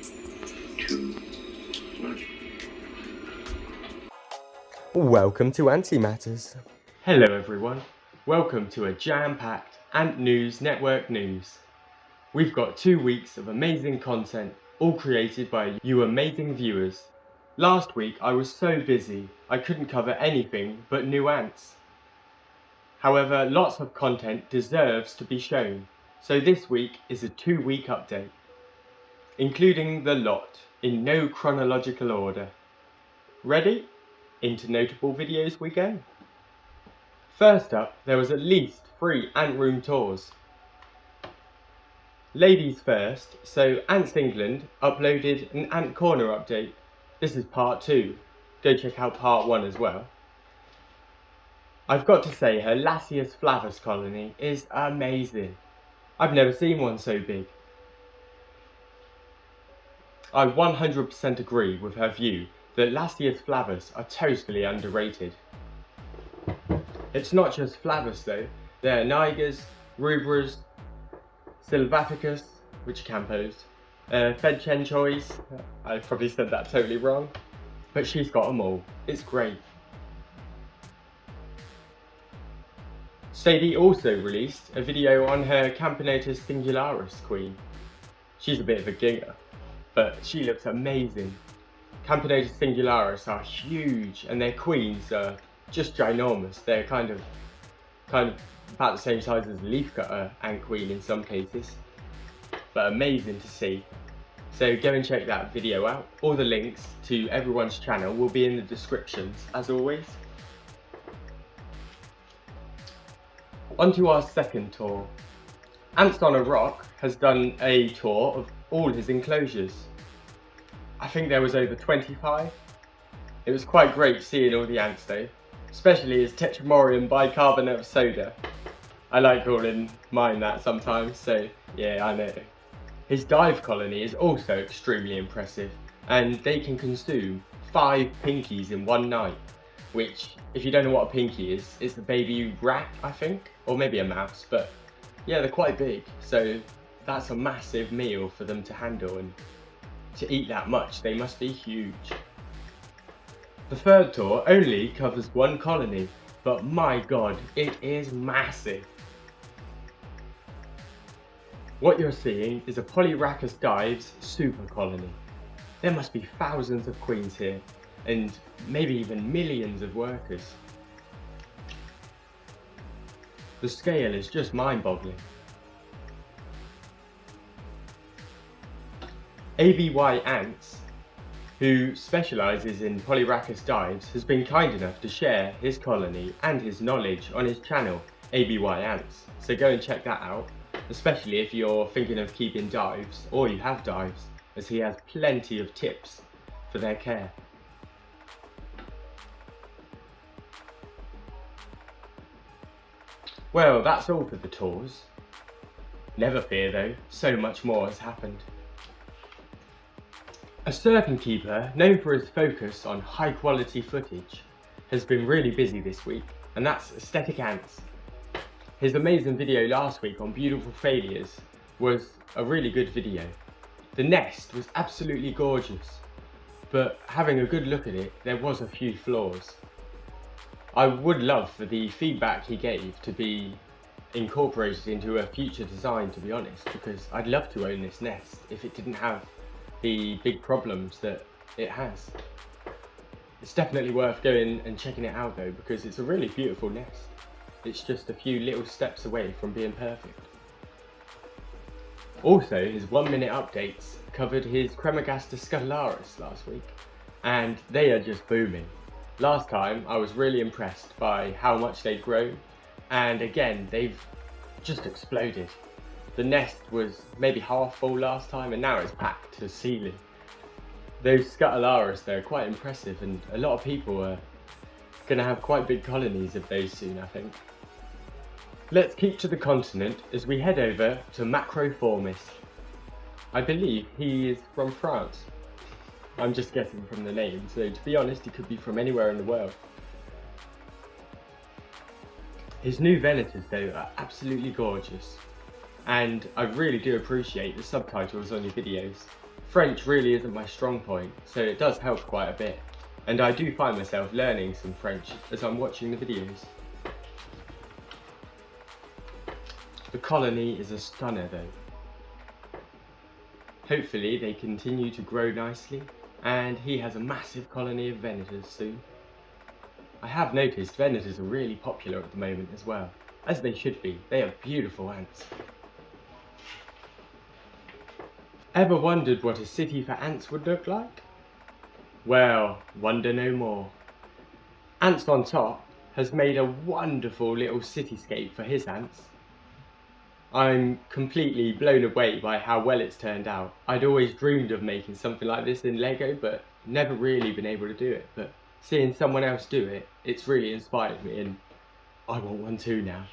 3, 2, 1. Welcome to Antimatters. Hello everyone, welcome to a jam-packed Ant News Network news. We've got 2 weeks of amazing content, all created by you amazing viewers. Last week I was so busy, I couldn't cover anything but new ants. However, lots of content deserves to be shown, so this week is a 2-week update, including the lot in no chronological order. Ready? Into notable videos we go. First up, there was at least 3 ant room tours. Ladies first, so Ants England uploaded an Ant Corner update. This is part 2. Go check out part 1 as well. I've got to say her Lasius flavus colony is amazing. I've never seen one so big. I 100% agree with her view that Lasius flavus are totally underrated. It's not just flavus though, there are nigers, rubras, sylvaticus, which are campos, fedchenchois, I probably said that totally wrong, but she's got them all, it's great. Sadie also released a video on her Camponotus singularis queen. She's a bit of a ginger, but she looks amazing. Camponotus singularis are huge and their queens are just ginormous. They're kind of about the same size as a leafcutter ant queen in some cases, but amazing to see. So go and check that video out. All the links to everyone's channel will be in the descriptions as always. On to our second tour. Ants on a Rock has done a tour of all his enclosures. I think there was over 25. It was quite great seeing all the ants though, especially his Tetramorium bicarbonate of soda. I like calling mine that sometimes, so yeah, I know. His dive colony is also extremely impressive, and they can consume 5 pinkies in one night, which, if you don't know what a pinky is, it's a baby rat, I think, or maybe a mouse, but yeah, they're quite big, so that's a massive meal for them to handle, and to eat that much, they must be huge. The third tour only covers 1 colony, but my god, it is massive. What you're seeing is a Polyrhacus dives super colony. There must be thousands of queens here, and maybe even millions of workers. The scale is just mind-boggling. ABY Ants, who specialises in Polyrhacus dives, has been kind enough to share his colony and his knowledge on his channel, ABY Ants, so go and check that out, especially if you're thinking of keeping dives, or you have dives, as he has plenty of tips for their care. Well, that's all for the tours. Never fear though, so much more has happened. A certain keeper, known for his focus on high quality footage, has been really busy this week, and that's Aesthetic Ants. His amazing video last week on beautiful failures was a really good video. The nest was absolutely gorgeous, but having a good look at it, there was a few flaws. I would love for the feedback he gave to be incorporated into a future design, to be honest, because I'd love to own this nest if it didn't have the big problems that it has. It's definitely worth going and checking it out though, because it's a really beautiful nest. It's just a few little steps away from being perfect. Also, his 1-minute updates covered his Cremagasta scutellaris last week, and they are just booming. Last time I was really impressed by how much they'd grown, and again they've just exploded. The nest was maybe half full last time, and now it's packed to the ceiling. Those scutellaris, they're quite impressive, and a lot of people are going to have quite big colonies of those soon, I think. Let's keep to the continent as we head over to Macroformis. I believe he is from France. I'm just guessing from the name, so to be honest, he could be from anywhere in the world. His new venators though are absolutely gorgeous, and I really do appreciate the subtitles on your videos. French really isn't my strong point, so it does help quite a bit, and I do find myself learning some French as I'm watching the videos. The colony is a stunner though. Hopefully they continue to grow nicely, and he has a massive colony of venators soon. I have noticed venators are really popular at the moment as well, as they should be. They are beautiful ants. Ever wondered what a city for ants would look like? Well, wonder no more. Ants on Top has made a wonderful little cityscape for his ants. I'm completely blown away by how well it's turned out. I'd always dreamed of making something like this in Lego, but never really been able to do it. But seeing someone else do it, it's really inspired me, and I want one too now.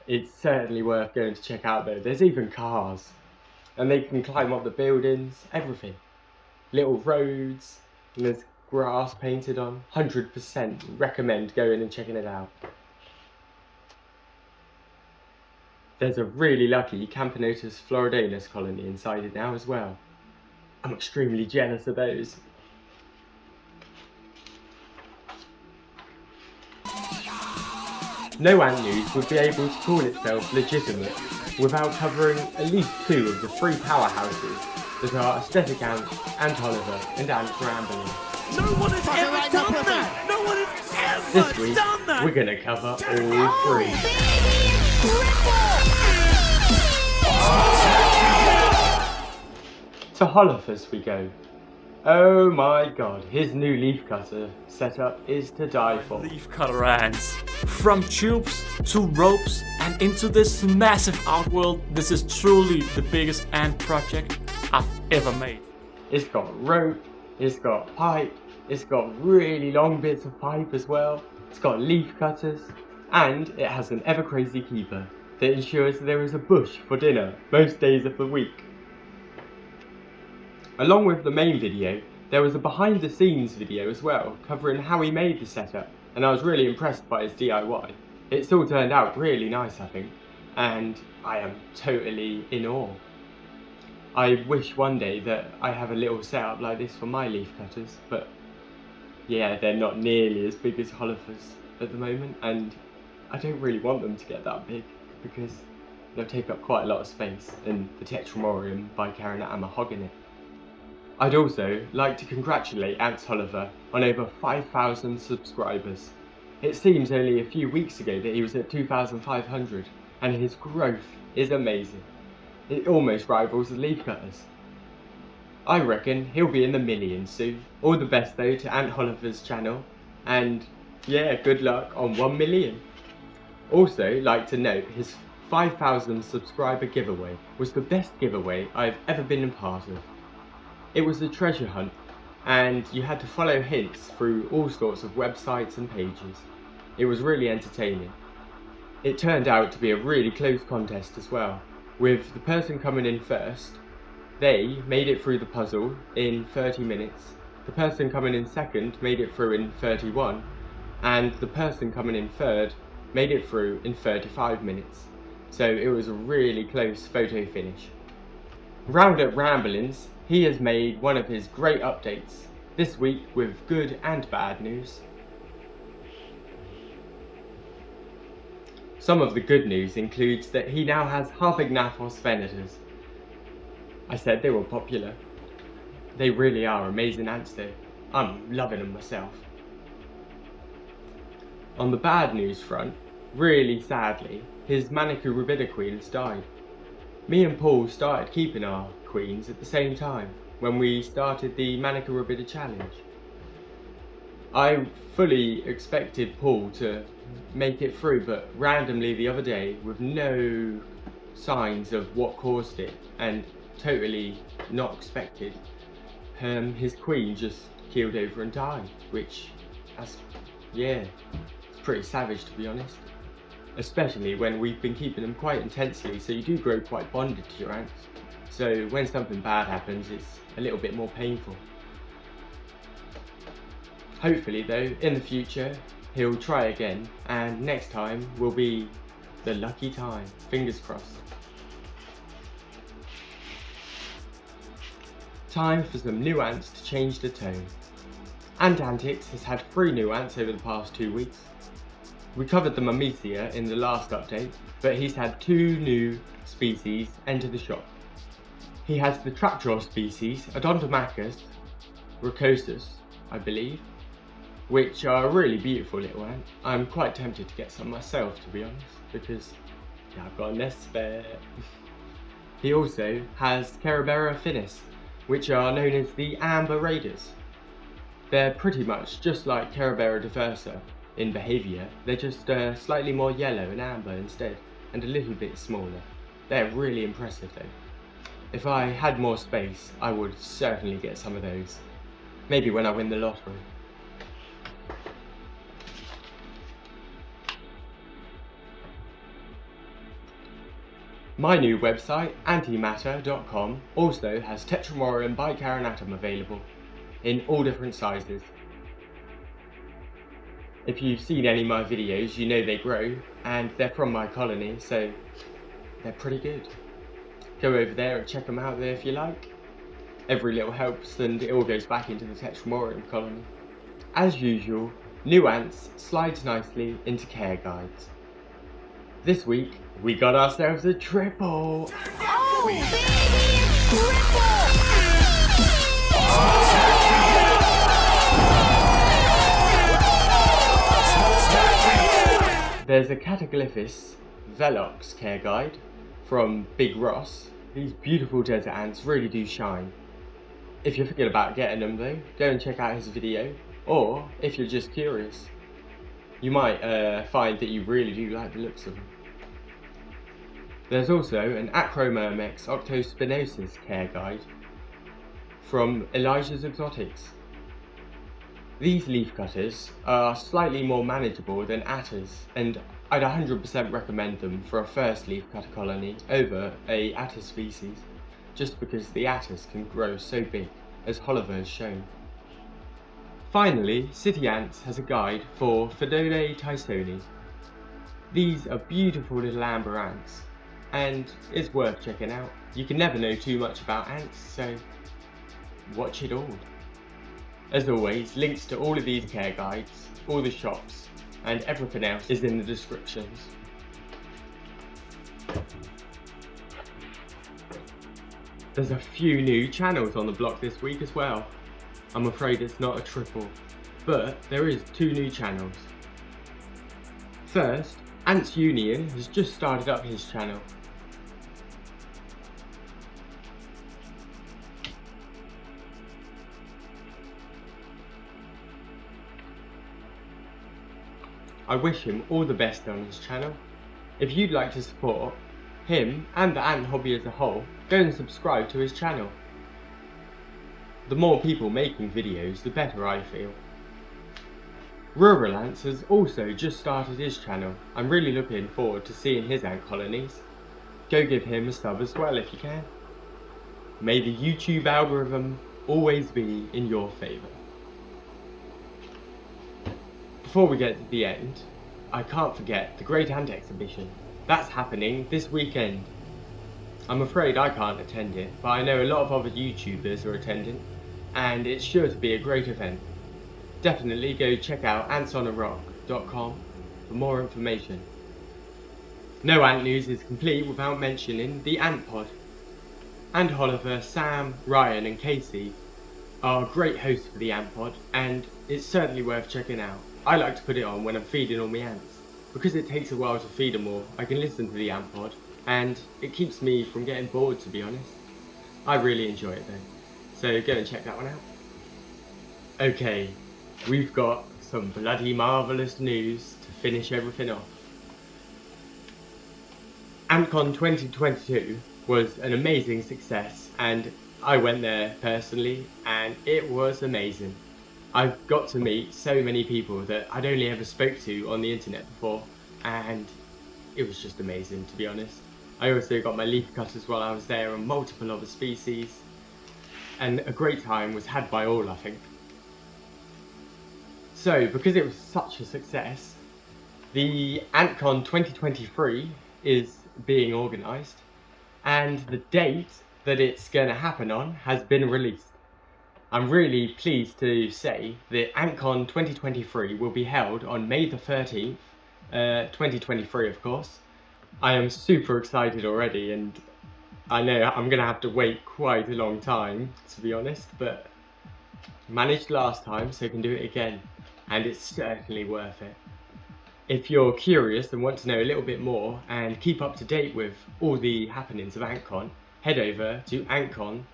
It's certainly worth going to check out though. There's even cars, and they can climb up the buildings, everything. Little roads, and there's grass painted on. 100% recommend going and checking it out. There's a really lucky Camponotus floridanus colony inside it now as well. I'm extremely jealous of those. No ant news would be able to call itself legitimate without covering at least 2 of the 3 powerhouses that are Aesthetic Ant, Ant Oliver and Ant Rambling. No one has ever done that! No one has ever This week, done that! we're gonna cover all 3. To Holophus we go. Oh my god, his new leaf cutter setup is to die for. Leaf cutter ants. From tubes to ropes and into this massive outworld, this is truly the biggest ant project I've ever made. It's got rope, it's got pipe, it's got really long bits of pipe as well, it's got leaf cutters, and it has an ever crazy keeper that ensures there is a bush for dinner most days of the week. Along with the main video, there was a behind the scenes video as well, covering how he made the setup, and I was really impressed by his DIY. It's all turned out really nice, I think, and I am totally in awe. I wish one day that I have a little setup like this for my leaf cutters, but yeah, they're not nearly as big as Holophus at the moment, and I don't really want them to get that big, because they'll take up quite a lot of space, and the Tetramorium bicarinata mahogany. I'd also like to congratulate Ants Oliver on over 5,000 subscribers. It seems only a few weeks ago that he was at 2,500, and his growth is amazing. It almost rivals the leaf cutters. I reckon he'll be in the millions soon. All the best though to Ant Oliver's channel, and yeah, good luck on 1 million. Also like to note his 5,000 subscriber giveaway was the best giveaway I've ever been a part of. It was a treasure hunt, and you had to follow hints through all sorts of websites and pages. It was really entertaining. It turned out to be a really close contest as well, with the person coming in first, they made it through the puzzle in 30 minutes, the person coming in second made it through in 31, and the person coming in third made it through in 35 minutes. So it was a really close photo finish. Round at Ramblings, he has made one of his great updates, this week with good and bad news. Some of the good news includes that he now has Harpegnathos venators. I said they were popular. They really are amazing ants though. I'm loving them myself. On the bad news front, really sadly, his Manica rubida queens died. Me and Paul started keeping our queens at the same time when we started the Manica rubida challenge. I fully expected Paul to make it through, but randomly the other day, with no signs of what caused it and totally not expected, his queen just keeled over and died, which, it's pretty savage to be honest. Especially when we've been keeping them quite intensely, so you do grow quite bonded to your ants. So when something bad happens, it's a little bit more painful. Hopefully though, in the future, he'll try again, and next time will be the lucky time. Fingers crossed. Time for some new ants to change the tone. Antics has had 3 new ants over the past 2 weeks. We covered the Mamicia in the last update, but he's had 2 new species enter the shop. He has the trapjaw species, Antymataurs, Rocosus, I believe, which are a really beautiful little ant. I'm quite tempted to get some myself, to be honest, because I've got a nest spare. He also has Cerbera finis, which are known as the Amber Raiders. They're pretty much just like Cerbera diversa in behaviour, they're just slightly more yellow and amber instead, and a little bit smaller. They're really impressive though. If I had more space, I would certainly get some of those. Maybe when I win the lottery. My new website, antimatter.com, also has Tetramorium bicarinatum available in all different sizes. If you've seen any of my videos, you know they grow, and they're from my colony, so they're pretty good. Go over there and check them out there if you like. Every little helps, and it all goes back into the Tetramorium colony. As usual, new ants slides nicely into care guides. This week, we got ourselves a triple! Oh, baby, triple! There's a Cataglyphis Velox care guide from Big Ross. These beautiful desert ants really do shine. If you're thinking about getting them though, go and check out his video, or if you're just curious, you might find that you really do like the looks of them. There's also an Acromyrmex octospinosus care guide from Elijah's Exotics. These leaf cutters are slightly more manageable than atters, and I'd 100% recommend them for a first leaf cutter colony over a atter species, just because the atters can grow so big, as Oliver has shown. Finally, City Ants has a guide for Pheidole tysoni. These are beautiful little amber ants, and it's worth checking out. You can never know too much about ants, so watch it all. As always, links to all of these care guides, all the shops, and everything else is in the descriptions. There's a few new channels on the block this week as well. I'm afraid it's not a triple, but there is 2 new channels. First, Ants Union has just started up his channel. I wish him all the best on his channel. If you'd like to support him and the ant hobby as a whole, go and subscribe to his channel. The more people making videos, the better I feel. Rural Ants has also just started his channel. I'm really looking forward to seeing his ant colonies. Go give him a sub as well if you can. May the YouTube algorithm always be in your favour. Before we get to the end, I can't forget the Great Ant Exhibition. That's happening this weekend. I'm afraid I can't attend it, but I know a lot of other YouTubers are attending, and it's sure to be a great event. Definitely go check out antsonorock.com for more information. No ant news is complete without mentioning the Ant Pod. And Oliver, Sam, Ryan and Casey are great hosts for the Ant Pod, and it's certainly worth checking out. I like to put it on when I'm feeding all my ants. Because it takes a while to feed them all, I can listen to the Ant Pod, and it keeps me from getting bored, to be honest. I really enjoy it though, so go and check that one out. Okay, we've got some bloody marvellous news to finish everything off. Antcon 2022 was an amazing success, and I went there personally, and it was amazing. I've got to meet so many people that I'd only ever spoke to on the internet before, and it was just amazing, to be honest. I also got my leaf cutters while I was there and multiple other species, and a great time was had by all, I think. So, because it was such a success, the Antcon 2023 is being organised, and the date that it's going to happen on has been released. I'm really pleased to say that Antcon 2023 will be held on May the 13th, 2023 of course. I am super excited already, and I know I'm going to have to wait quite a long time, to be honest, but managed last time, so can do it again, and it's certainly worth it. If you're curious and want to know a little bit more and keep up to date with all the happenings of Antcon, head over to antcon.co.uk,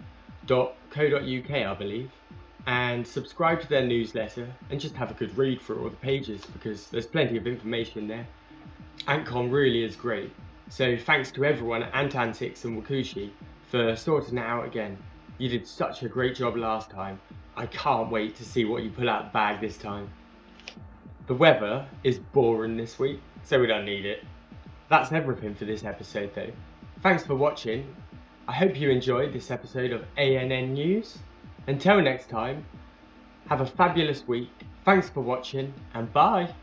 I believe, and subscribe to their newsletter and just have a good read through all the pages, because there's plenty of information there. Antcon really is great, so thanks to everyone at Antics and Wakushi for sorting it out again. You did such a great job last time. I can't wait to see what you pull out the bag this time. The weather is boring this week, so we don't need it. That's everything for this episode though. Thanks for watching. I hope you enjoyed this episode of ANN News. Until next time, have a fabulous week. Thanks for watching, and bye!